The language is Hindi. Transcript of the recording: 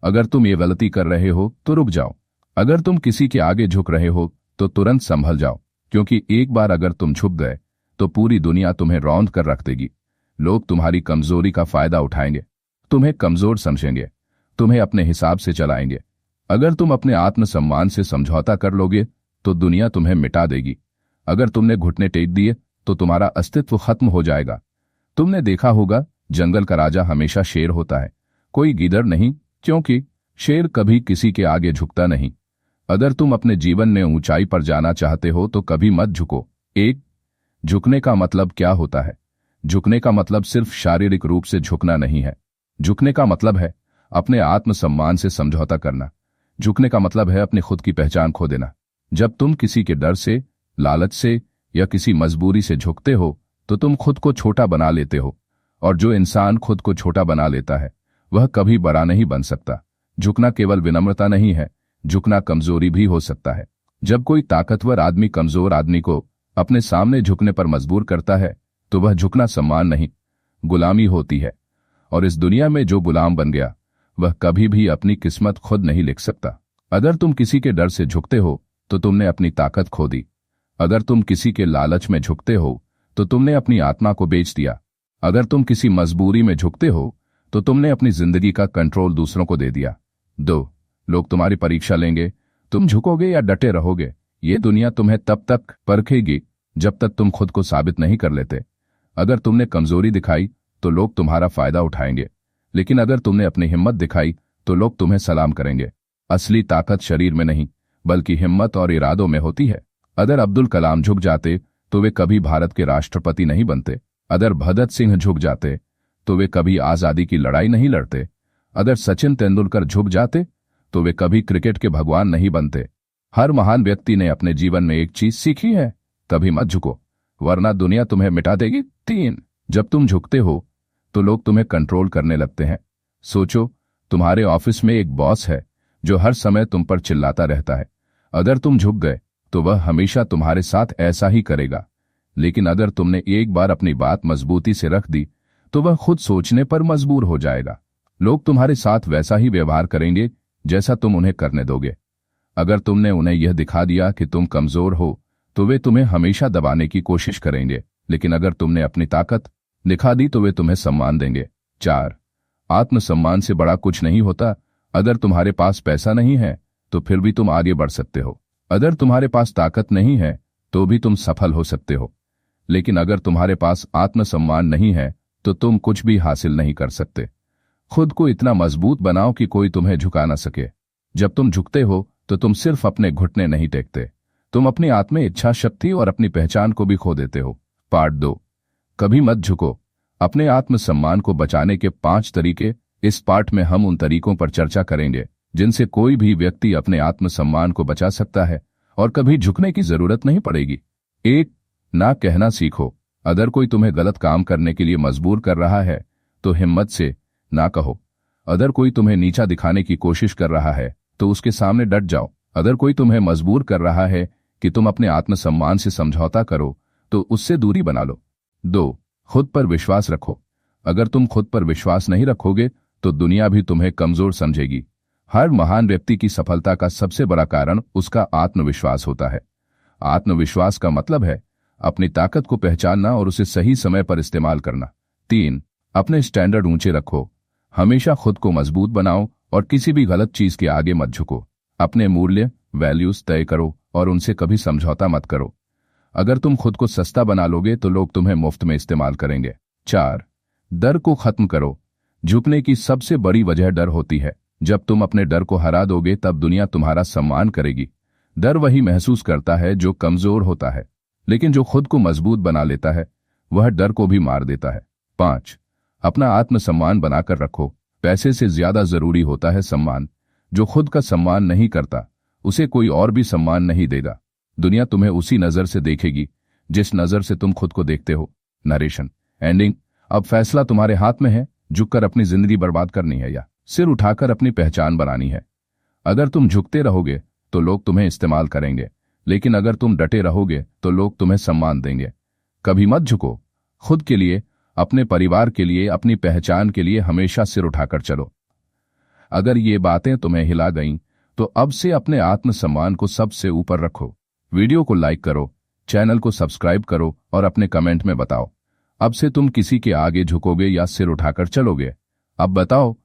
अगर तुम ये गलती कर रहे हो तो रुक जाओ। अगर तुम किसी के आगे झुक रहे हो तो तुरंत संभल जाओ, क्योंकि एक बार अगर तुम झुक गए तो पूरी दुनिया तुम्हें रौंद कर रख देगी। लोग तुम्हारी कमजोरी का फायदा उठाएंगे, तुम्हें कमजोर समझेंगे, तुम्हें अपने हिसाब से चलाएंगे। अगर तुम अपने आत्मसम्मान से समझौता कर लोगे तो दुनिया तुम्हें मिटा देगी। अगर तुमने घुटने टेक दिए तो तुम्हारा अस्तित्व खत्म हो जाएगा। तुमने देखा होगा, जंगल का राजा हमेशा शेर होता है, कोई गीदड़ नहीं, क्योंकि शेर कभी किसी के आगे झुकता नहीं। अगर तुम अपने जीवन में ऊंचाई पर जाना चाहते हो तो कभी मत झुको। एक, झुकने का मतलब क्या होता है? झुकने का मतलब सिर्फ शारीरिक रूप से झुकना नहीं है। झुकने का मतलब है अपने आत्मसम्मान से समझौता करना। झुकने का मतलब है अपनी खुद की पहचान खो देना। जब तुम किसी के डर से, लालच से या किसी मजबूरी से झुकते हो तो तुम खुद को छोटा बना लेते हो, और जो इंसान खुद को छोटा बना लेता है वह कभी बड़ा नहीं बन सकता। झुकना केवल विनम्रता नहीं है, झुकना कमजोरी भी हो सकता है। जब कोई ताकतवर आदमी कमजोर आदमी को अपने सामने झुकने पर मजबूर करता है तो वह झुकना सम्मान नहीं, गुलामी होती है। और इस दुनिया में जो गुलाम बन गया वह कभी भी अपनी किस्मत खुद नहीं लिख सकता। अगर तुम किसी के डर से झुकते हो तो तुमने अपनी ताकत खो दी। अगर तुम किसी के लालच में झुकते हो तो तुमने अपनी आत्मा को बेच दिया। अगर तुम किसी मजबूरी में झुकते हो तो तुमने अपनी जिंदगी का कंट्रोल दूसरों को दे दिया। 2, लोग तुम्हारी परीक्षा लेंगे, तुम झुकोगे या डटे रहोगे। ये दुनिया तुम्हें तब तक परखेगी जब तक तुम खुद को साबित नहीं कर लेते। अगर तुमने कमजोरी दिखाई तो लोग तुम्हारा फायदा उठाएंगे, लेकिन अगर तुमने अपनी हिम्मत दिखाई तो लोग तुम्हें सलाम करेंगे। असली ताकत शरीर में नहीं बल्कि हिम्मत और इरादों में होती है। अगर अब्दुल कलाम झुक जाते तो वे कभी भारत के राष्ट्रपति नहीं बनते। अगर भगत सिंह झुक जाते तो वे कभी आजादी की लड़ाई नहीं लड़ते। अगर सचिन तेंदुलकर झुक जाते तो वे कभी क्रिकेट के भगवान नहीं बनते। हर महान व्यक्ति ने अपने जीवन में एक चीज सीखी है, कभी मत झुको वरना दुनिया तुम्हें मिटा देगी। 3, जब तुम झुकते हो तो लोग तुम्हें कंट्रोल करने लगते हैं। सोचो, तुम्हारे ऑफिस में एक बॉस है जो हर समय तुम पर चिल्लाता रहता है। अगर तुम झुक गए तो वह हमेशा तुम्हारे साथ ऐसा ही करेगा, लेकिन अगर तुमने एक बार अपनी बात मजबूती से रख दी तो वह खुद सोचने पर मजबूर हो जाएगा। लोग तुम्हारे साथ वैसा ही व्यवहार करेंगे जैसा तुम उन्हें करने दोगे। अगर तुमने उन्हें यह दिखा दिया कि तुम कमजोर हो तो वे तुम्हें हमेशा दबाने की कोशिश करेंगे, लेकिन अगर तुमने अपनी ताकत दिखा दी तो वे तुम्हें सम्मान देंगे। 4, आत्मसम्मान से बड़ा कुछ नहीं होता। अगर तुम्हारे पास पैसा नहीं है तो फिर भी तुम आगे बढ़ सकते हो। अगर तुम्हारे पास ताकत नहीं है तो भी तुम सफल हो सकते हो, लेकिन अगर तुम्हारे पास आत्मसम्मान नहीं है तो तुम कुछ भी हासिल नहीं कर सकते। खुद को इतना मजबूत बनाओ कि कोई तुम्हें झुका ना सके। जब तुम झुकते हो तो तुम सिर्फ अपने घुटने नहीं टेकते, तुम अपनी आत्म इच्छा शक्ति और अपनी पहचान को भी खो देते हो। पार्ट 2, कभी मत झुको, अपने आत्मसम्मान को बचाने के 5 तरीके। इस पार्ट में हम उन तरीकों पर चर्चा करेंगे जिनसे कोई भी व्यक्ति अपने आत्मसम्मान को बचा सकता है और कभी झुकने की जरूरत नहीं पड़ेगी। 1, ना कहना सीखो। अगर कोई तुम्हें गलत काम करने के लिए मजबूर कर रहा है तो हिम्मत से ना कहो। अगर कोई तुम्हें नीचा दिखाने की कोशिश कर रहा है तो उसके सामने डट जाओ। अगर कोई तुम्हें मजबूर कर रहा है कि तुम अपने आत्मसम्मान से समझौता करो तो उससे दूरी बना लो। 2, खुद पर विश्वास रखो। अगर तुम खुद पर विश्वास नहीं रखोगे तो दुनिया भी तुम्हें कमजोर समझेगी। हर महान व्यक्ति की सफलता का सबसे बड़ा कारण उसका आत्मविश्वास होता है। आत्मविश्वास का मतलब है अपनी ताकत को पहचानना और उसे सही समय पर इस्तेमाल करना। 3, अपने स्टैंडर्ड ऊंचे रखो। हमेशा खुद को मजबूत बनाओ और किसी भी गलत चीज के आगे मत झुको। अपने मूल्य, वैल्यूज तय करो और उनसे कभी समझौता मत करो। अगर तुम खुद को सस्ता बना लोगे तो लोग तुम्हें मुफ्त में इस्तेमाल करेंगे। 4, डर को खत्म करो। झुकने की सबसे बड़ी वजह डर होती है। जब तुम अपने डर को हरा दोगे तब दुनिया तुम्हारा सम्मान करेगी। डर वही महसूस करता है जो कमजोर होता है, लेकिन जो खुद को मजबूत बना लेता है वह डर को भी मार देता है। 5, अपना आत्मसम्मान बनाकर रखो। पैसे से ज्यादा जरूरी होता है सम्मान। जो खुद का सम्मान नहीं करता उसे कोई और भी सम्मान नहीं देगा। दुनिया तुम्हें उसी नजर से देखेगी जिस नजर से तुम खुद को देखते हो। Narration ending. अब फैसला तुम्हारे हाथ में है, झुककर अपनी जिंदगी बर्बाद करनी है या सिर उठाकर अपनी पहचान बनानी है। अगर तुम झुकते रहोगे तो लोग तुम्हें इस्तेमाल करेंगे, लेकिन अगर तुम डटे रहोगे तो लोग तुम्हें सम्मान देंगे। कभी मत झुको। खुद के लिए, अपने परिवार के लिए, अपनी पहचान के लिए हमेशा सिर उठाकर चलो। अगर ये बातें तुम्हें हिला गईं, तो अब से अपने आत्मसम्मान को सबसे ऊपर रखो। वीडियो को लाइक करो, चैनल को सब्सक्राइब करो और अपने कमेंट में बताओ, अब से तुम किसी के आगे झुकोगे या सिर उठाकर चलोगे? अब बताओ,